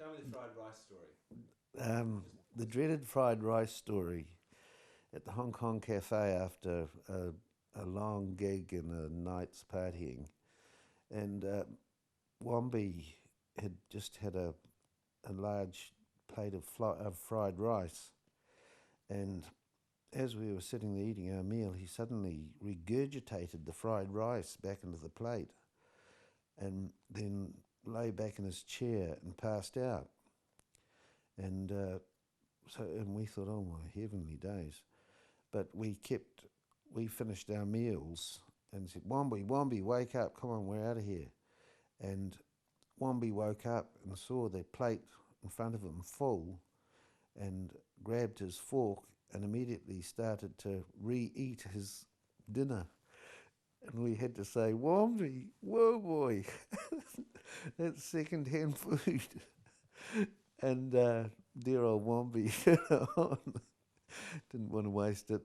Tell me the fried rice story. The dreaded fried rice story at the Hong Kong Cafe after a long gig and a night's partying. And Wombi had just had a large plate of fried rice. And as we were sitting there eating our meal, he suddenly regurgitated the fried rice back into the plate and then lay back in his chair and passed out. And and we thought, oh my heavenly days. But we finished our meals and said, Wombi, Wombi, wake up, come on, we're out of here. And Wombi woke up and saw the plate in front of him full and grabbed his fork and immediately started to re-eat his dinner. And we had to say, Wombi, whoa boy, that's second-hand food. And dear old Wombi didn't want to waste it,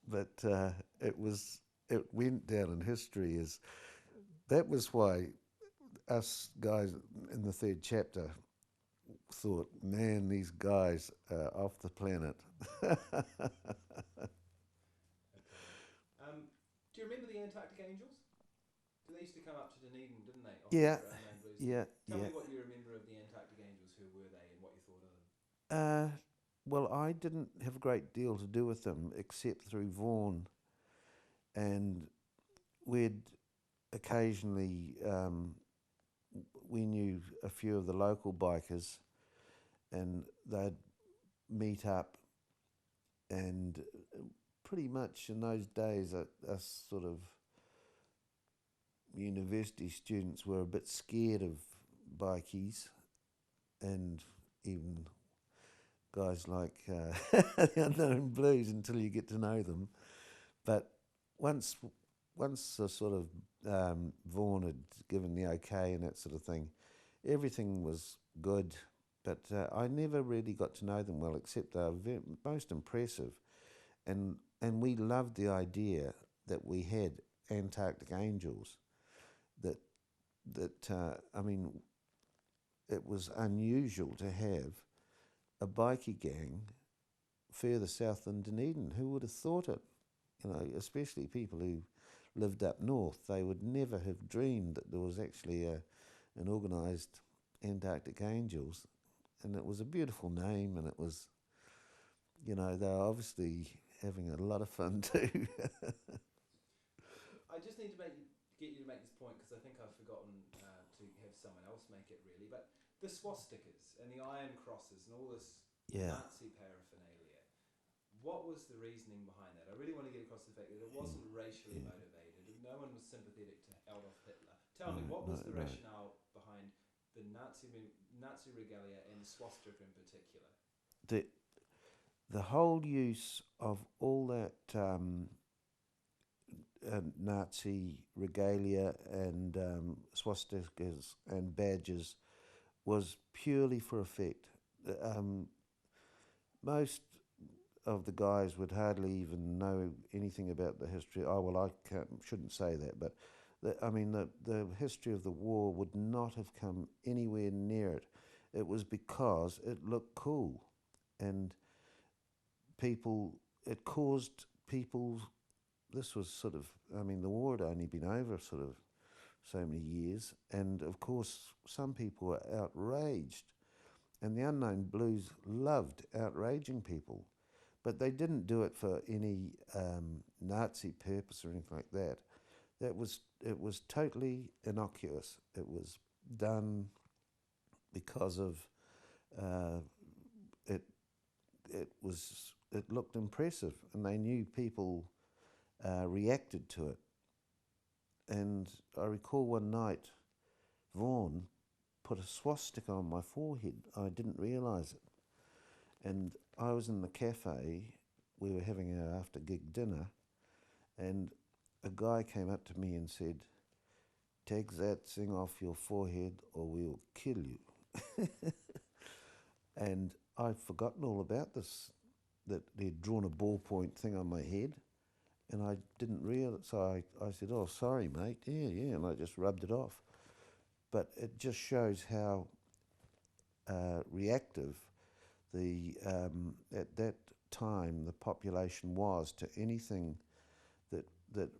but it went down in history as that was why us guys in the third chapter thought, man, these guys are off the planet. Okay. Do you remember the Antarctic Angels? They used to come up to Dunedin, didn't they? Often Yeah, for unnamed blues night. yeah, Tell yeah. me what you remember of the Antarctic Angels. Who were they, and what you thought of them? Uh, well, I didn't have a great deal to do with them except through Vaughan, and we'd occasionally we knew a few of the local bikers, and they'd meet up, and pretty much in those days, us sort of university students were a bit scared of bikies, and even guys like the Unknown Blues until you get to know them. But once once the sort of Vaughan had given the okay and that sort of thing, everything was good. But I never really got to know them well, except they were most impressive, and we loved the idea that we had Antarctic Angels. That I mean, it was unusual to have a bikie gang further south than Dunedin. Who would have thought it? You know, especially people who lived up north. They would never have dreamed that there was actually an organised Antarctic Angels. And it was a beautiful name, and it was, you know, they were obviously having a lot of fun too. I just need to get you to make this point because I think I've forgotten to have someone else make it really. But the swastikas and the iron crosses and all this Yeah, Nazi paraphernalia. What was the reasoning behind that? I really want to get across the fact that it wasn't racially yeah, motivated. No one was sympathetic to Adolf Hitler. Tell me, no, what was no, the no. rationale behind the Nazi regalia and the swastika in particular? The the whole use of all that Nazi regalia and swastikas and badges was purely for effect. Um, Most of the guys would hardly even know anything about the history. Oh well, shouldn't say that, but the history of the war would not have come anywhere near it. It was because it looked cool, and it caused people. This was sort of, I mean, the war had only been over sort of so many years, and of course, some people were outraged, and the Unknown Blues loved outraging people, but they didn't do it for any Nazi purpose or anything like that. It was totally innocuous. It was done because of uh, it. It looked impressive, and they knew people reacted to it. And I recall one night, Vaughan put a swastika on my forehead. I didn't realise it. And I was in the cafe, we were having our after gig dinner, and a guy came up to me and said, take that thing off your forehead or we'll kill you. And I'd forgotten all about this, that they'd drawn a ballpoint thing on my head, and I didn't realise. So I said, oh, sorry, mate. Yeah, yeah. And I just rubbed it off. But it just shows how reactive at that time the population was to anything that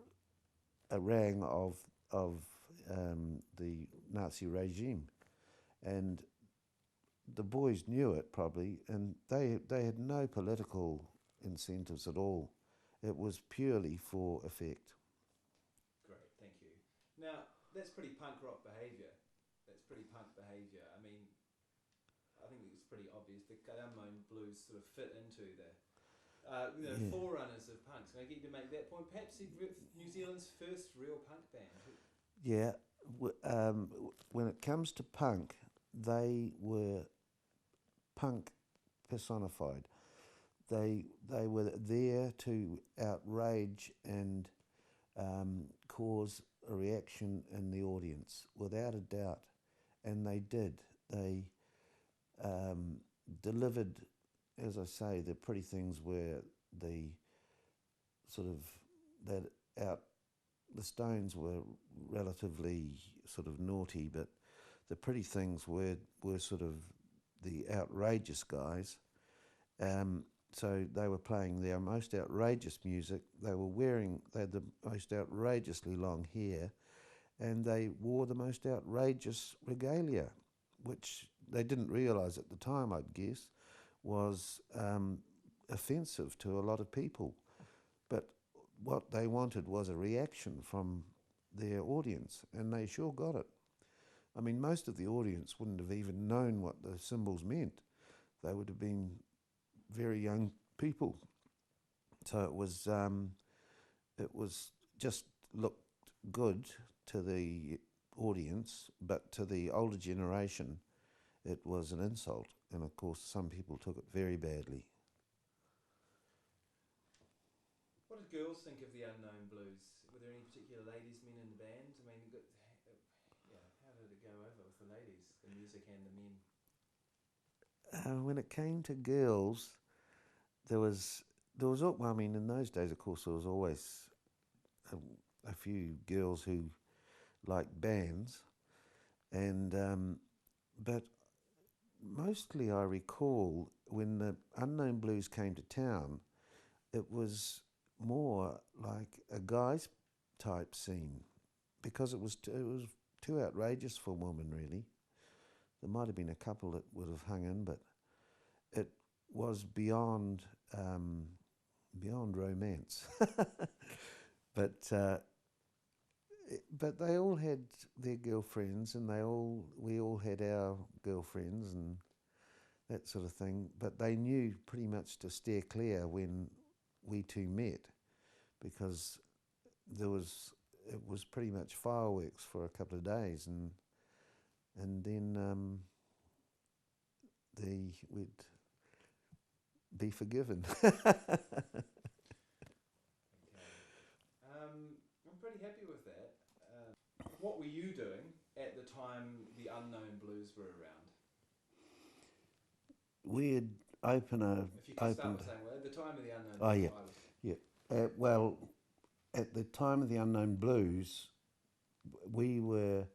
rang of the Nazi regime, and the boys knew it probably, and they had no political incentives at all. It was purely for effect. Great, thank you. Now, that's pretty punk rock behaviour. That's pretty punk behaviour. I mean, I think it's pretty obvious. The Unknown Blues sort of fit into the forerunners of punks. And I get you to make that point. Perhaps New Zealand's first real punk band. Yeah, when it comes to punk, they were punk personified. They were there to outrage and cause a reaction in the audience, without a doubt. And they did. They delivered, as I say, the Pretty Things were the sort of the Stones were relatively sort of naughty, but the Pretty Things were sort of the outrageous guys. So they were playing their most outrageous music. They had the most outrageously long hair, and they wore the most outrageous regalia, which they didn't realise at the time, I'd guess, was offensive to a lot of people. But what they wanted was a reaction from their audience, and they sure got it. I mean, most of the audience wouldn't have even known what the symbols meant. They would have been very young people. So it was just looked good to the audience, but to the older generation, it was an insult. And of course, some people took it very badly. What did girls think of the Unknown Blues? Were there any particular ladies, men in the band? I mean, how did it go over with the ladies, the music and the men? When it came to girls, there was I mean, in those days, of course, there was always a few girls who liked bands, and but mostly I recall when the Unknown Blues came to town, it was more like a guys type scene, because it was too outrageous for women, really. There might have been a couple that would have hung in, but it was beyond romance. But they all had their girlfriends, and we all had our girlfriends and that sort of thing. But they knew pretty much to steer clear when we two met, because it was pretty much fireworks for a couple of days, and then we'd be forgiven. I'm pretty happy with that. What were you doing at the time the Unknown Blues were around? We'd open If you could start by saying, well, at the time of the Unknown Blues, oh yeah, yeah. Well, at the time of the Unknown Blues, we were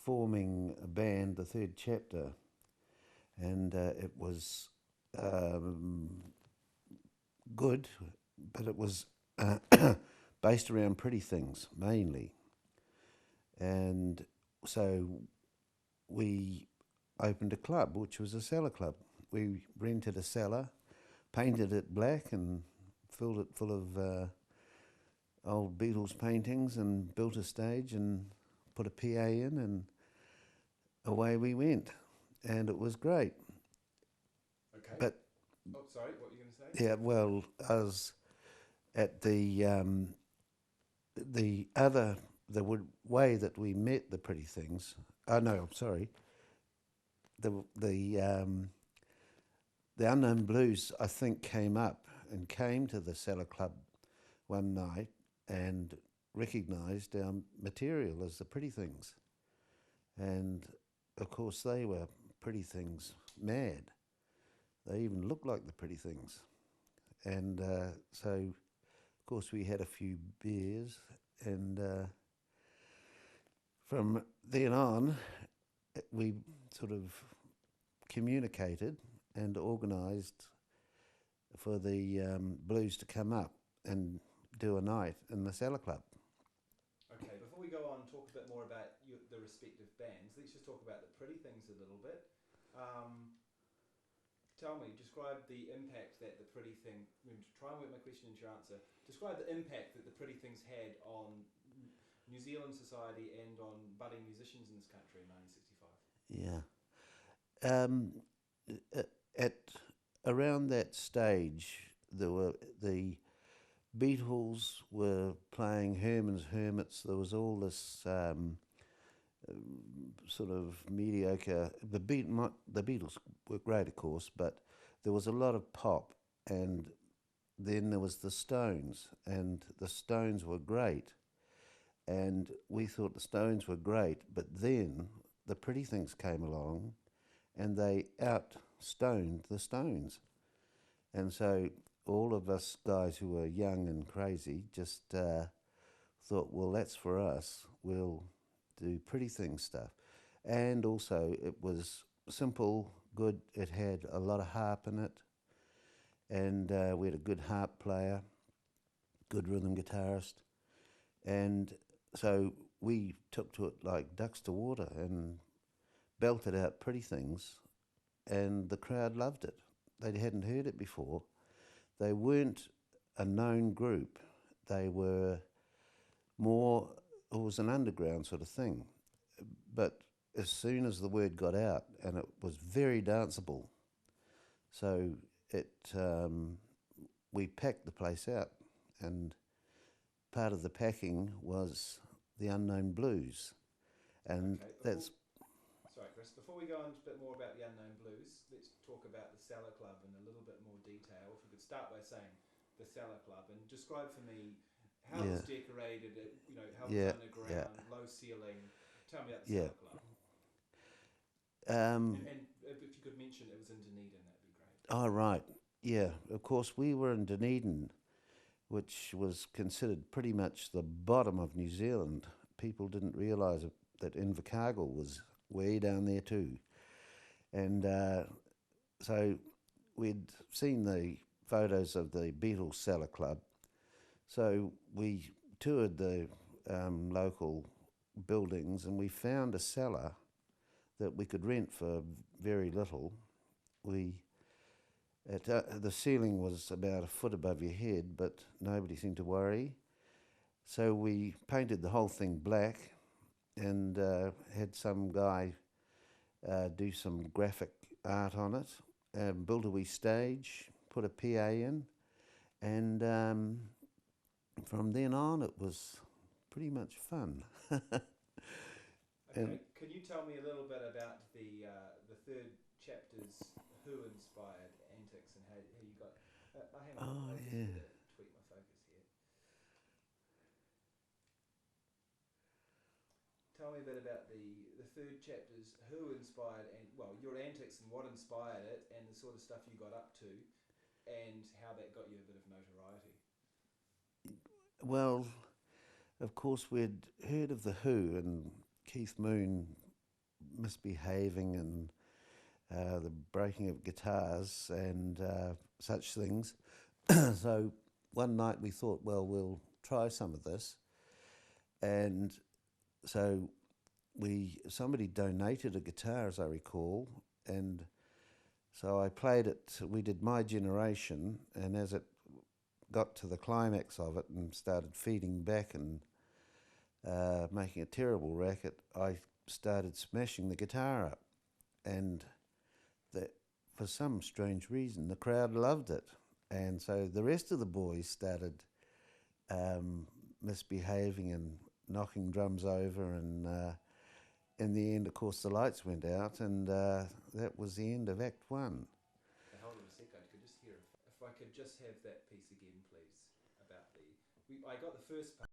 forming a band, the Third Chapter, and it was good, but it was based around Pretty Things mainly. And so we opened a club, which was a Cellar Club. We rented a cellar, painted it black, and filled it full of old Beatles paintings, and built a stage and put a PA in, and away we went. And it was great. Okay. But sorry, what were you going to say? yeah, well, I was at the way that we met the Pretty Things. Oh no, I'm sorry. The Unknown Blues, I think, came to the Cellar Club one night and recognised our material as the Pretty Things, and of course they were Pretty Things mad. They even looked like the Pretty Things, and so of course we had a few beers, and from then on we sort of communicated and organised for the blues to come up and do a night in the Cellar Club. Okay, before we go on, talk a bit more about the respective bands. Let's just talk about the Pretty Things a little bit. Tell me, describe the impact that the Pretty Thing. Try and work my question into your answer. Describe the impact that the Pretty Things had on New Zealand society and on budding musicians in this country in 1965. Yeah. At around that stage, there were the Beatles were playing Herman's Hermits. There was all this sort of mediocre. The Beatles were great, of course, but there was a lot of pop, and then there was the Stones, and the Stones were great, and we thought the Stones were great, but then the Pretty Things came along, and they out-stoned the Stones, and so all of us guys who were young and crazy just thought, well, that's for us. We'll do Pretty Things stuff. And also it was simple, good. It had a lot of harp in it. And we had a good harp player, good rhythm guitarist. And so we took to it like ducks to water and belted out Pretty Things. And the crowd loved it. They hadn't heard it before. They weren't a known group. They were more, it was an underground sort of thing. But as soon as the word got out, and it was very danceable, so we packed the place out, and part of the packing was the Unknown Blues. And Okay, that's... Sorry, Chris. Before we go on a bit more about the Unknown Blues, let's talk about the Cellar Club in a little bit more detail. If we could start by saying the Cellar Club and describe for me how it's decorated, how it's underground, low ceiling. Tell me about the Cellar Club. And if you could mention it was in Dunedin, that'd be great. Oh, right. Yeah, of course, we were in Dunedin, which was considered pretty much the bottom of New Zealand. People didn't realise that Invercargill was way down there too. And so we'd seen the photos of the Beatles Cellar Club. So we toured the local buildings, and we found a cellar that we could rent for very little. The ceiling was about a foot above your head, but nobody seemed to worry. So we painted the whole thing black and had some guy do some graphic art on it, built a wee stage, put a PA in, and from then on it was pretty much fun. Okay, can you tell me a little bit about the third chapter's Who-inspired antics and how you got... hang on, I'll just tweak my focus here. Tell me a bit about the third chapter's who-inspired, your antics and what inspired it and the sort of stuff you got up to and how that got you a bit of notoriety. Well, of course, we'd heard of The Who and Keith Moon misbehaving and the breaking of guitars and such things. So one night we thought, well, we'll try some of this. And so somebody donated a guitar, as I recall, and so I played it. We did My Generation, and as it got to the climax of it and started feeding back and making a terrible racket, I started smashing the guitar up, and for some strange reason the crowd loved it, and so the rest of the boys started misbehaving and knocking drums over, and in the end, of course, the lights went out, and that was the end of Act One. Hold on a sec, I could just hear if I could just have that piece again, please, about I got the first part.